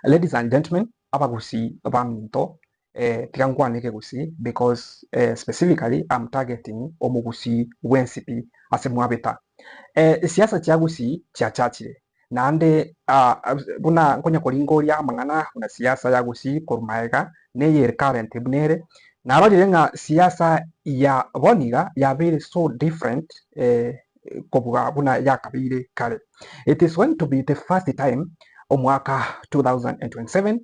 Ladies and gentlemen, abagusi baminto tigangwanike gusi because specifically I'm targeting omugusi wensipi asemwabeta siasa cia gusi cia chachire nande buna ngonya kuringoria mang'ana una siasa ya gusi korumaega neye current bunere na rorire nga siasa ya boniga ya very so different kobuga buna ya kabire kare. It is going to be the first time omwaka 2027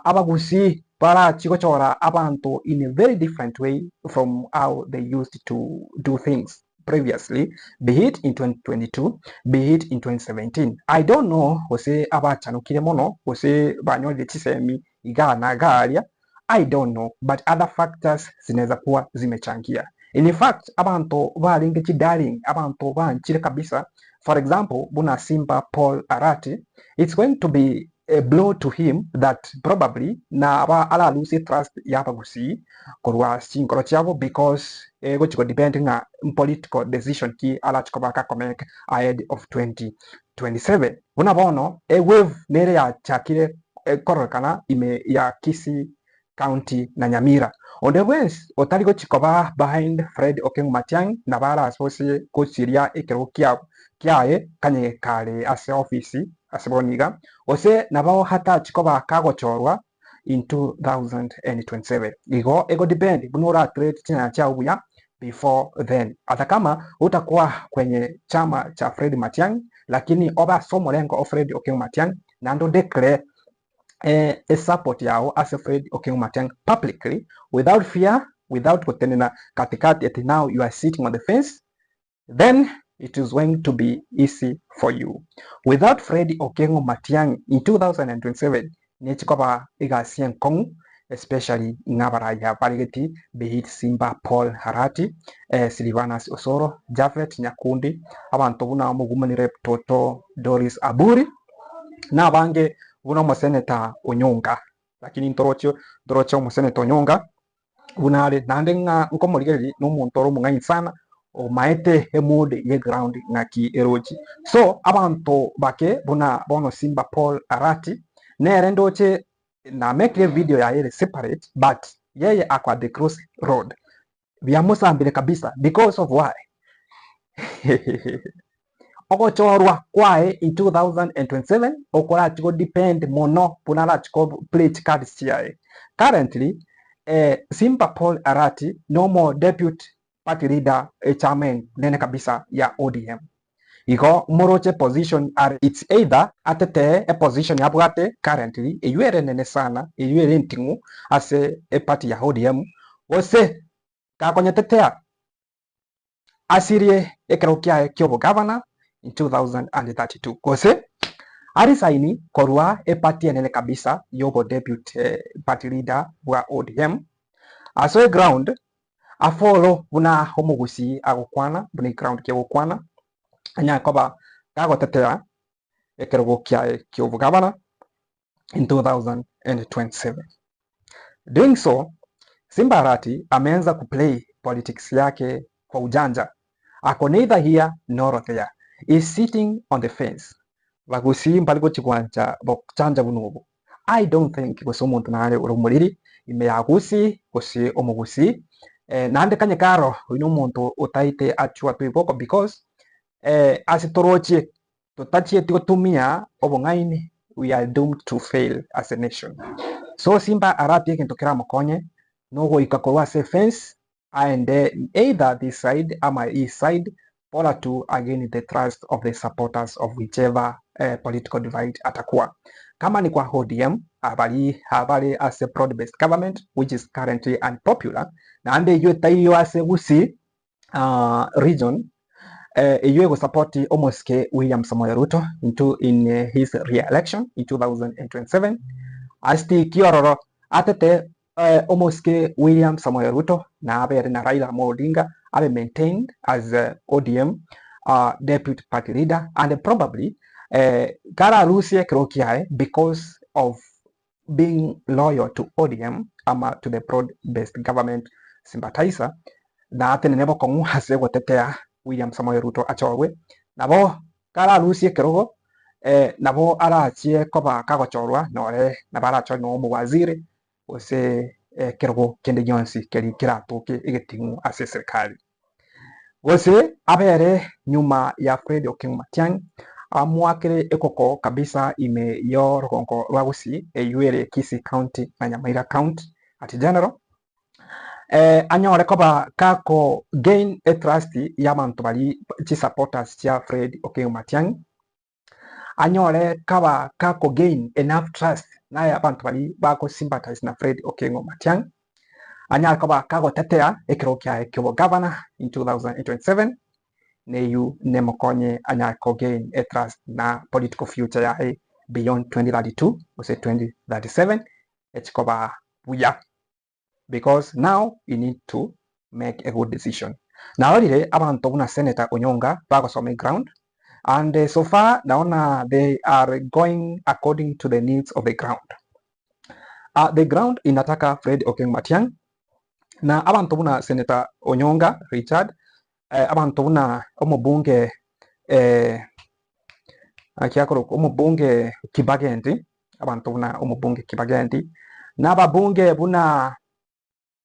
abagusi para chigochora abantu in a very different way from how they used to do things previously, be it in 2022, be it in 2017. I don't know wose abachanukire mono wose banyole chisemi igana garia, I don't know, but other factors zinaweza kuwa zimechangia. In fact, abantu balinge chidaring, abantu banchire kabisa. For example, buna Simba Paul Arati, it's going to be a blow to him that probably na ala lose trust yapa gusi korwa sinkoro chavo because go chiko depending on political decision ki ala chiko baka make ahead of 2027. Una bono a wave nere ya chakire korokana ime ya Kisii County na Nyamira. On the west, otali go chikoba behind Fred Okengo Matiang'i na bara asose go siria ekero kiae kanye kale ase office aseboniga ose nabao hata chikoba kagochorwa in 2027. Igo ego depend bunora trade china cha ubuya before then. Hata kama utakuwa kwenye chama cha Fred Matiang'i lakini oba somo lengo of Fred Okengo Matiang'i nando declare a support yao as a Fred Okengo Matiang'i publicly without fear, without kutenena katikati eti now you are sitting on the fence, then it is going to be easy for you. Without Fred Okengo Matiang'i in 2027 nechikoba igasien kong especially ngabaraya barigeti be it Simba Paul Arati, Silvanus Osoro, Japhet Nyakundi, abantu buna mugumanire Toto Doris Aburi na bange buna museneta Onyonga, lakini ndorocho museneta Onyonga bunale nande nga nkomurigeri n'umuntu omunganyi sana o maete emude ye ground ngaki eroji. So abantu bake buna bono Simba Paul Arati nere ndoche na make video ya yele separate but yeye akwa the cross road biamusambire kabisa because of why ogochorwa kwae in 2027 okora chiko depend mono punala chiko plate cards chiae. Currently Simba Paul Arati no more deputy party leader chairman nene kabisa ya ODM. Iko moroche position are it's either atete a position ya bwate currently eyuere nene sana eyuere ntingu ase a party ya ODM ose kakonyetetea asirie ekerokia kyobo governor in 2032 kose arisaini korwa e party nene kabisa yobo deputy party leader wa ODM aso ground afolo buna homogusi agokwana buna ground ke agokwana anya koba kagotetea ekerokia kyobo governor in 2027. Doing so, Simba Arati ameanza kuplay politics yake kwa ujanja. Ako neither here nor there. Is sitting on the fence. Bagusi mpaligo chikwancha bokuchanja bunubu. I don't think gusi omuntu nale urumuriri ime yagusi gusi omugusi nande kanye karo uino omuntu utaite achua tuiboko because asitoroche tutachie tikotumia obongaini we are doomed to fail as a nation. So Simba Arati ekentokera mukonye nogo ikakorwa se fence and either this side ama east side pola to again the trust of the supporters of whichever political divide atakuwa. Kama ni kwa ODM habari as a broad-based government which is currently unpopular na ande yue taiyo as a Gusii region yue go support almost William Samoei Ruto in his re-election in 2027 asti kiororo atete almost William Samoei Ruto na abe na Raila Amolo Odinga abe maintained as ODM deputy party leader and probably kara Lucia Krokiae because of being loyal to ODM ama to the broad-based government sympathizer na atene nebo kongu hase gotetea William Samoei Ruto achorwe nabo kara Lucia Krogo nabo arachie koba kagochorwa nore nabarachori no muwaziri ose kerogo kende gionsi keri kiratoke igetingu ase serikali gose abere nyuma ya Fred Okengo Matiang'i amwakire ekoko kabisa ime yo rogongo rwa Gusii eyuere Kisii County na Nyamira County at general anyore koba kako gain a trust ya bantu bari chi supporters chia Fred Okengo Matiang'i anyore kaba kako gain enough trust na ya bantu bari bako sympathize na Fred Okengo Matiang'i anyar koba kago tetea ekiro kya ekyo governor in 2027 neyu nemokonye anyar ko gain a trust na political future ya beyond 2032 or say 2037 etikoba buya because now you need to make a good decision. Now already abantu buna Senator Onyonga bagosome ground and so far naona they are going according to the needs of the ground. The ground inataka Fred Okengo Matiang'i na abantu buna Senator Onyonga Richard abantu buna omubunge akiakoro omubunge Kibagendi abantu buna omubunge Kibagendi n'ababunge buna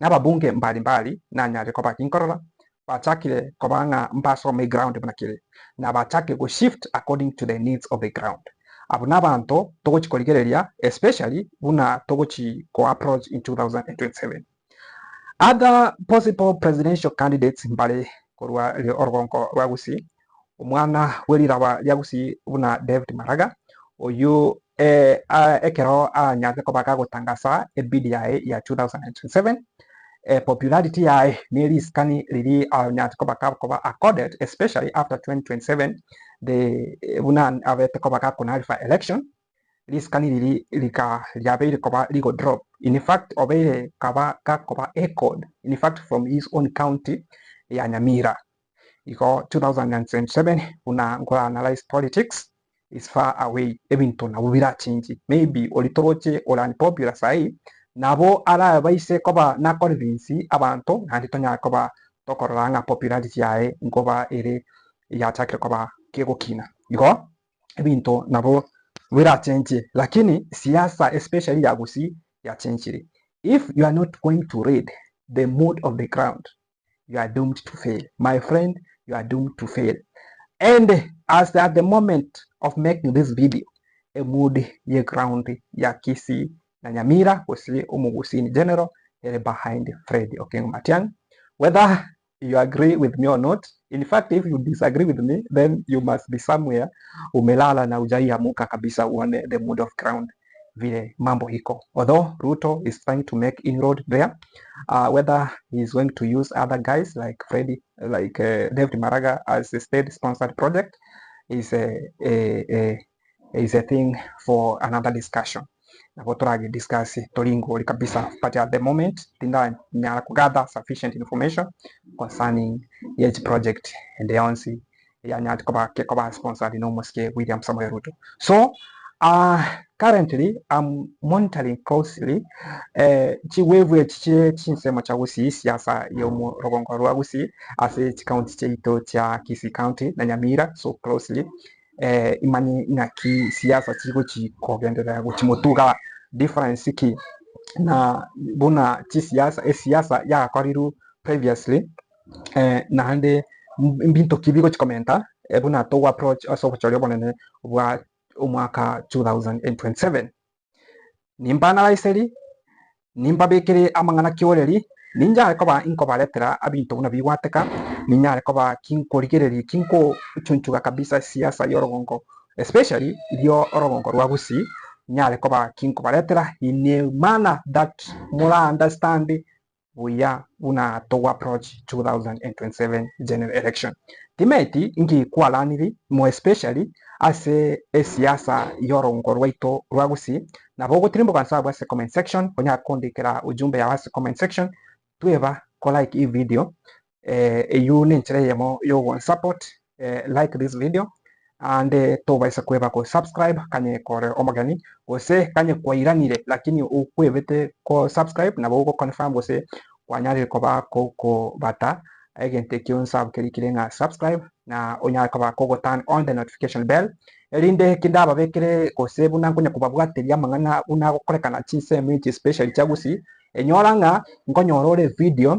n'ababunge mbalimbali nanyare koba kinkorora bachakire kobanga mbasome ground buna kire na bachake go shift according to the needs of the ground abo n'abantu togochikorigereria especially buna togochi ko approach in 2027. Other possible presidential candidates mbale korwa orgonko rwa Gusii umwana welirawa lya Gusii buna David Maraga oyu ekero anyaze koba kagotangasa ebidi yae ya 2027 popularity yae nearly skani riri anyaze koba accorded especially after 2027 the buna avete koba kakunarifa election liskani riri lika lyabeire koba ligo drop in fact obeire kaba kakoba echoed in fact from his own county ya Nyamira iko 2027 una ngola analyze politics is far away ebintu na bubira change maybe olitoroche ola unpopular sai nabo ala baise koba na convince abantu nandi tonya koba tokoranga popularity yae ngoba ere ya chakre koba kego kina iko ebintu nabo bubira change lakini siasa especially ya Gusii ya change. If you are not going to read the mood of the ground, you are doomed to fail. My friend, you are doomed to fail. And as at the moment of making this video, a mood ye ground ya Kisii na Nyamira Gusii Gusii in general behind Fred Okengo Matiang'i. Whether you agree with me or not, in fact if you disagree with me, then you must be somewhere umelala na ujaiamuka kabisa uone the mood of ground vile mambo hiko. Although Ruto is trying to make inroad there, whether he is going to use other guys like David Maraga as a state-sponsored project is a thing for another discussion. Napoturage discuss tolingo kabisa, but at the moment tinda nyara kugather sufficient information concerning each project and the onsi ya nyati koba sponsored no moske William Samoei Ruto. So currently I'm monitoring closely chiwevu chinsemo cha Gusii siasa yo rogongo rwa Gusii ase county cheito cha Kisii County na Nyamira so closely imani ngaki siasa chiko chikogendera guchimotuga difference ki na buna chi siasa ya koriru previously na hande mbinto kibigo chikomenta buna to approach also kuchorio bonene wa umwaka 2027 nimba nalaiseri nimba bekere amangana kioreri ninja koba inkoba letera abinto una biwateka ninya koba kinkorigereri kinko chunchuga kabisa siasa yorogongo especially dio orogongo rwa Gusii nyale koba kinkoba letera in a manner that mura understand we are una to approach 2027 general election timeti ingi kwalaniri mo especially ase siasa yorongo rwaito rwa Gusii na bogo tirimbo kansa bwa comment section konya kondikira ujumbe ya wase comment section tueva ko like hii video you ninchireyemo yo one support like this video and to baisa kweba ko subscribe kanye kore omagani ose kanye kwa iranire lakini ukwebete ko subscribe na bogo confirm ose kwanyari ko ba ko bata agente kion sub kiri nga subscribe na onya ko ba ko turn on the notification bell Elinde kindaba bekere kose bunankonya kubabwateria mang'ana bunagokorekana chinsemo ichi especially chagusi enyoranga nkonyorore video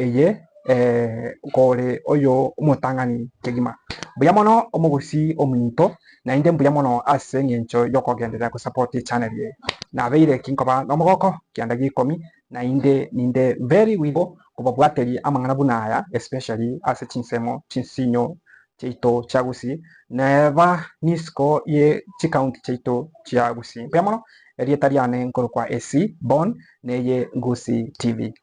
eye gore oyo umutang'ani kegima buya mono omogusi omuntu na inde buya mono ase eng'encho yokogenderera gusupport channel ye nabeire kinkoba nomogoko kianda gikomi na inde ninde very wigo kubabwateria amang'ana buna aya especially ase chinsemo chinsinyo chaito chagusi neba nisiko ye chikaunti chaito chia Gusii buya mono erieta riane nkorokwa AC Bon neye Gusii TV.